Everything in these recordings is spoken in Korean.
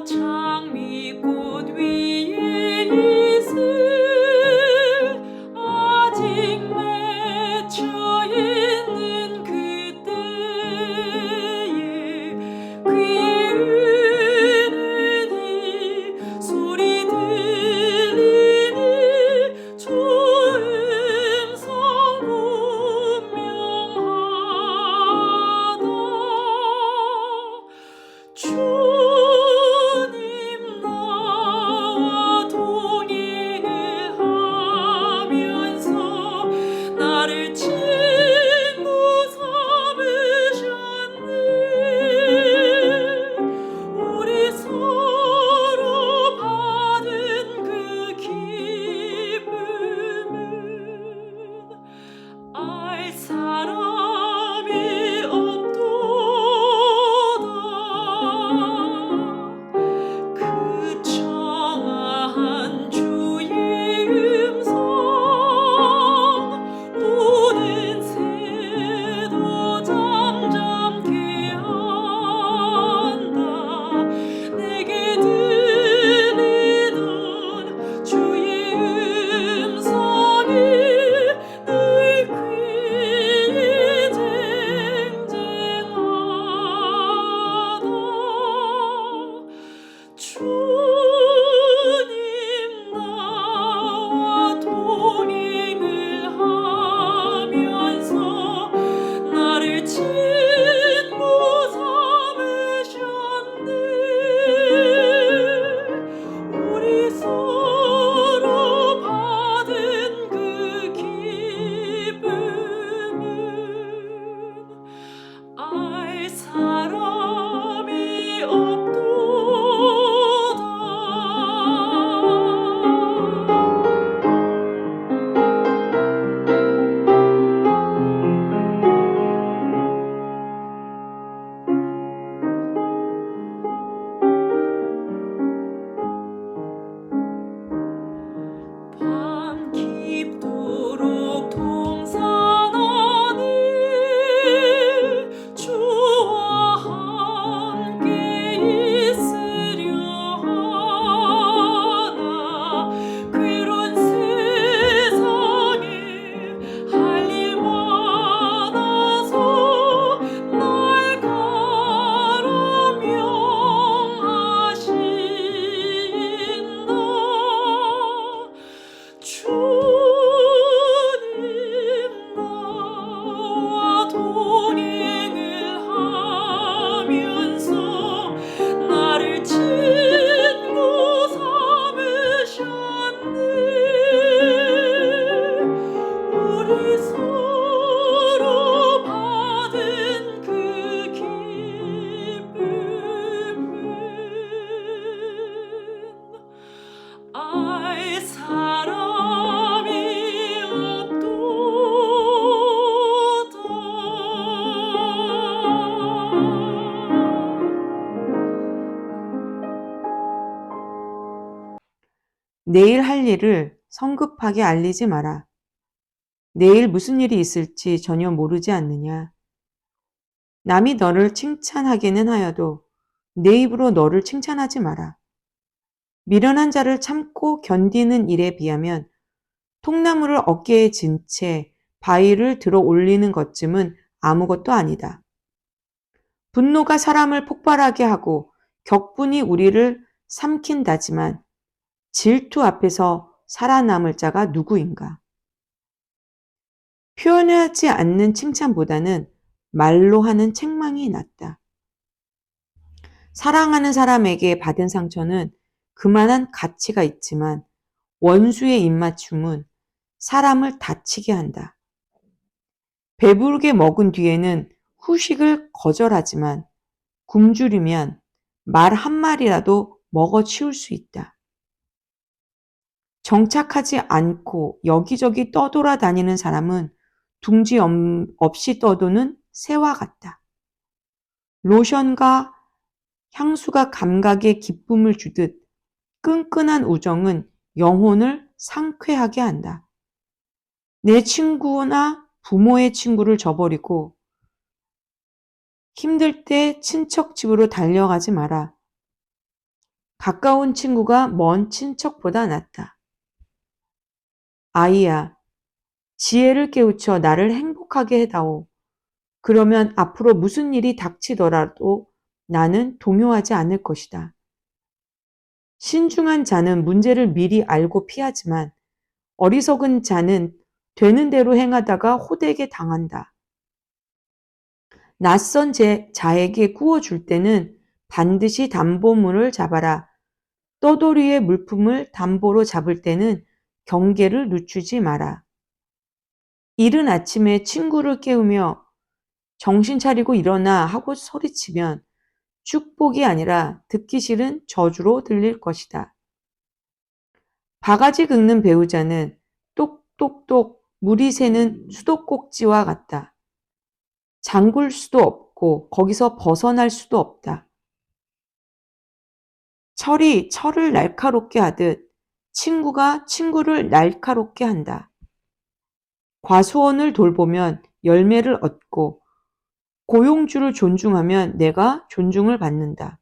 장미꽃 위에 이슬 아직 맺혀 있는 그때에 귀에 은은히 소리 들리니 주 음성 분명하다. 주님 나와 동행을 하면서 나를 친구 삼으셨네. 우리 서로 받은 그 기쁨은 알 사람이 없도다. 그 청아한 주의 음성 우는 새도 잠잠케 한다. 내게 들리던 주의 음성이 늘 귀에 쟁쟁하다. 주님 나와 동행을 하면서 나를 친구 삼으셨네. 우리 서로 받은 그 기쁨은 알 사람이 없도다. 밤 깊도록 동산하니 주와 함께 있으려 하나. 괴로운 세상에 할 일 많아서 날 가라 명하신다. 주님 나와 동행을 하면서 나를 친구 삼으셨네. 우리 서로 받은 그 기쁨은 알 사람이 없도다. 내일 할 일을 성급하게 알리지 마라. 내일 무슨 일이 있을지 전혀 모르지 않느냐. 남이 너를 칭찬하기는 하여도 내 입으로 너를 칭찬하지 마라. 미련한 자를 참고 견디는 일에 비하면 통나무를 어깨에 진 채 바위를 들어 올리는 것쯤은 아무것도 아니다. 분노가 사람을 폭발하게 하고 격분이 우리를 삼킨다지만 질투 앞에서 살아남을 자가 누구인가? 표현하지 않는 칭찬보다는 말로 하는 책망이 낫다. 사랑하는 사람에게 받은 상처는 그만한 가치가 있지만 원수의 입맞춤은 사람을 다치게 한다. 배부르게 먹은 뒤에는 후식을 거절하지만 굶주리면 말 한마디라도 먹어치울 수 있다. 정착하지 않고 여기저기 떠돌아다니는 사람은 둥지 없이 떠도는 새와 같다. 로션과 향수가 감각에 기쁨을 주듯 끈끈한 우정은 영혼을 상쾌하게 한다. 내 친구나 부모의 친구를 저버리고 힘들 때 친척 집으로 달려가지 마라. 가까운 친구가 먼 친척보다 낫다. 아이야, 지혜를 깨우쳐 나를 행복하게 해다오. 그러면 앞으로 무슨 일이 닥치더라도 나는 동요하지 않을 것이다. 신중한 자는 문제를 미리 알고 피하지만 어리석은 자는 되는 대로 행하다가 호되게 당한다. 낯선 자에게 구워줄 때는 반드시 담보물을 잡아라. 떠돌이의 물품을 담보로 잡을 때는 경계를 늦추지 마라. 이른 아침에 친구를 깨우며 정신 차리고 일어나 하고 소리치면 축복이 아니라 듣기 싫은 저주로 들릴 것이다. 바가지 긁는 배우자는 똑똑똑 물이 새는 수도꼭지와 같다. 잠글 수도 없고 거기서 벗어날 수도 없다. 철이 철을 날카롭게 하듯 친구가 친구를 날카롭게 한다. 과수원을 돌보면 열매를 얻고 고용주를 존중하면 내가 존중을 받는다.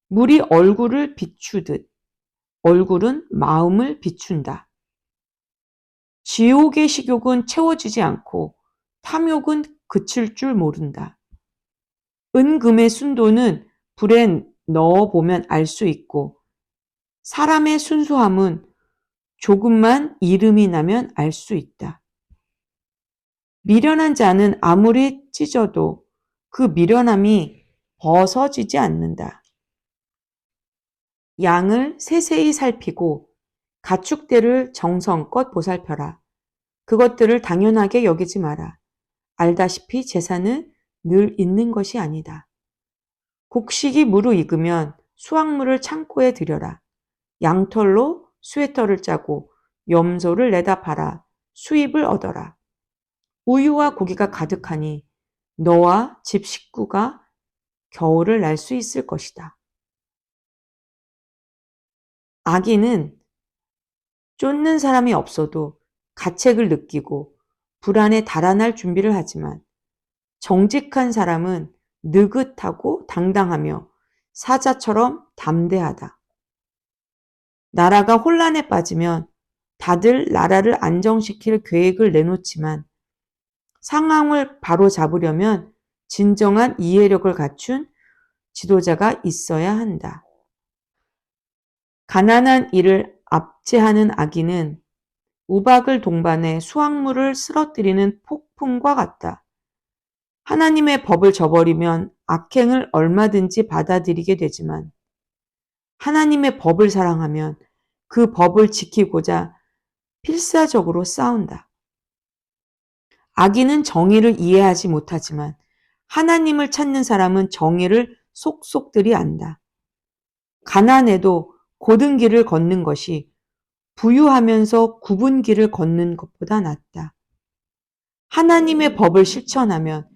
물이 얼굴을 비추듯 얼굴은 마음을 비춘다. 지옥의 식욕은 채워지지 않고 탐욕은 그칠 줄 모른다. 은금의 순도는 불에 넣어보면 알 수 있고 사람의 순수함은 조금만 이름이 나면 알 수 있다. 미련한 자는 아무리 찢어도 그 미련함이 벗어지지 않는다. 양을 세세히 살피고 가축대를 정성껏 보살펴라. 그것들을 당연하게 여기지 마라. 알다시피 재산은 늘 있는 것이 아니다. 곡식이 무르익으면 수확물을 창고에 들여라. 양털로 스웨터를 짜고 염소를 내다 팔아 수입을 얻어라. 우유와 고기가 가득하니 너와 집 식구가 겨울을 날 수 있을 것이다. 악인은 쫓는 사람이 없어도 가책을 느끼고 불안에 달아날 준비를 하지만 정직한 사람은 느긋하고 당당하며 사자처럼 담대하다. 나라가 혼란에 빠지면 다들 나라를 안정시킬 계획을 내놓지만 상황을 바로 잡으려면 진정한 이해력을 갖춘 지도자가 있어야 한다. 가난한 이를 압제하는 악인은 우박을 동반해 수확물을 쓰러뜨리는 폭풍과 같다. 하나님의 법을 저버리면 악행을 얼마든지 받아들이게 되지만 하나님의 법을 사랑하면 그 법을 지키고자 필사적으로 싸운다. 악인은 정의를 이해하지 못하지만 하나님을 찾는 사람은 정의를 속속들이 안다. 가난해도 고든 길을 걷는 것이 부유하면서 굽은 길을 걷는 것보다 낫다. 하나님의 법을 실천하면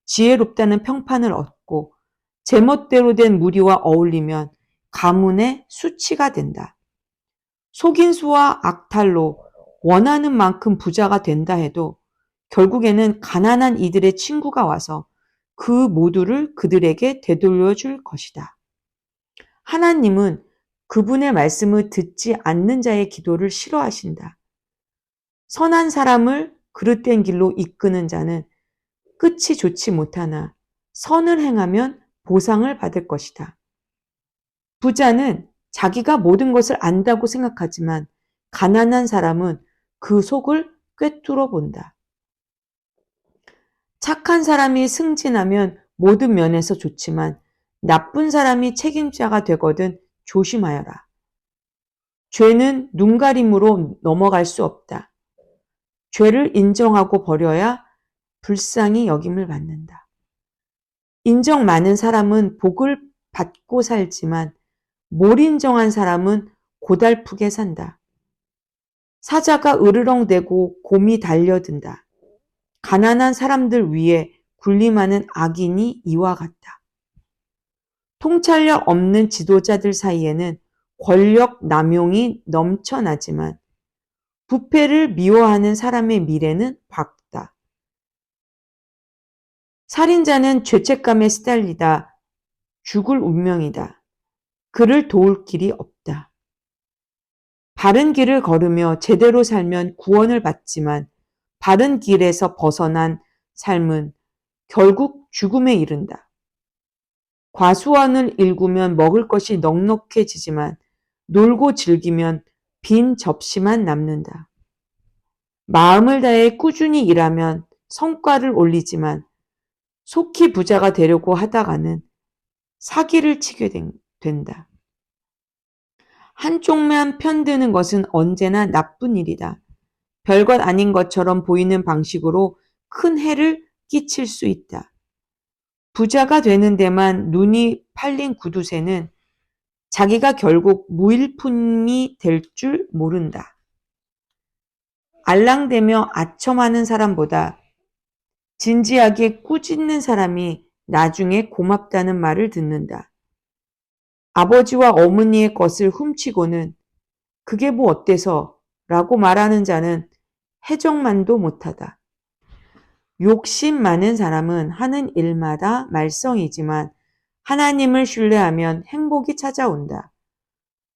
지혜롭다는 평판을 얻고 제멋대로 된 무리와 어울리면 가문의 수치가 된다. 속인수와 악탈로 원하는 만큼 부자가 된다 해도 결국에는 가난한 이들의 친구가 와서 그 모두를 그들에게 되돌려 줄 것이다. 하나님은 그분의 말씀을 듣지 않는 자의 기도를 싫어하신다. 선한 사람을 그릇된 길로 이끄는 자는 끝이 좋지 못하나 선을 행하면 보상을 받을 것이다. 부자는 자기가 모든 것을 안다고 생각하지만 가난한 사람은 그 속을 꿰뚫어 본다. 착한 사람이 승진하면 모든 면에서 좋지만 나쁜 사람이 책임자가 되거든 조심하여라. 죄는 눈가림으로 넘어갈 수 없다. 죄를 인정하고 버려야 불쌍히 여김을 받는다. 인정 많은 사람은 복을 받고 살지만 못 인정한 사람은 고달프게 산다. 사자가 으르렁대고 곰이 달려든다. 가난한 사람들 위에 군림하는 악인이 이와 같다. 통찰력 없는 지도자들 사이에는 권력 남용이 넘쳐나지만 부패를 미워하는 사람의 미래는 밝다. 살인자는 죄책감에 시달리다 죽을 운명이다. 그를 도울 길이 없다. 바른 길을 걸으며 제대로 살면 구원을 받지만 바른 길에서 벗어난 삶은 결국 죽음에 이른다. 과수원을 일구면 먹을 것이 넉넉해지지만 놀고 즐기면 빈 접시만 남는다. 마음을 다해 꾸준히 일하면 성과를 올리지만 속히 부자가 되려고 하다가는 사기를 치게 된다. 한쪽만 편드는 것은 언제나 나쁜 일이다. 별것 아닌 것처럼 보이는 방식으로 큰 해를 끼칠 수 있다. 부자가 되는 데만 눈이 팔린 구두쇠는 자기가 결국 무일푼이 될 줄 모른다. 알랑대며 아첨하는 사람보다 진지하게 꾸짖는 사람이 나중에 고맙다는 말을 듣는다. 아버지와 어머니의 것을 훔치고는 그게 뭐 어때서 라고 말하는 자는 해적만도 못하다. 욕심 많은 사람은 하는 일마다 말썽이지만 하나님을 신뢰하면 행복이 찾아온다.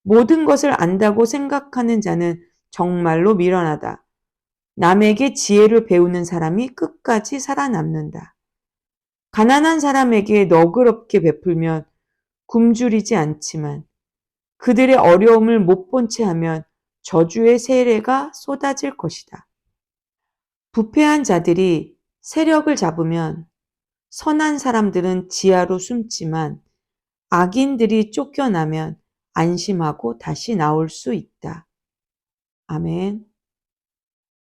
모든 것을 안다고 생각하는 자는 정말로 미련하다. 남에게 지혜를 배우는 사람이 끝까지 살아남는다. 가난한 사람에게 너그럽게 베풀면 굶주리지 않지만 그들의 어려움을 못 본 채 하면 저주의 세례가 쏟아질 것이다. 부패한 자들이 세력을 잡으면 선한 사람들은 지하로 숨지만 악인들이 쫓겨나면 안심하고 다시 나올 수 있다. 아멘.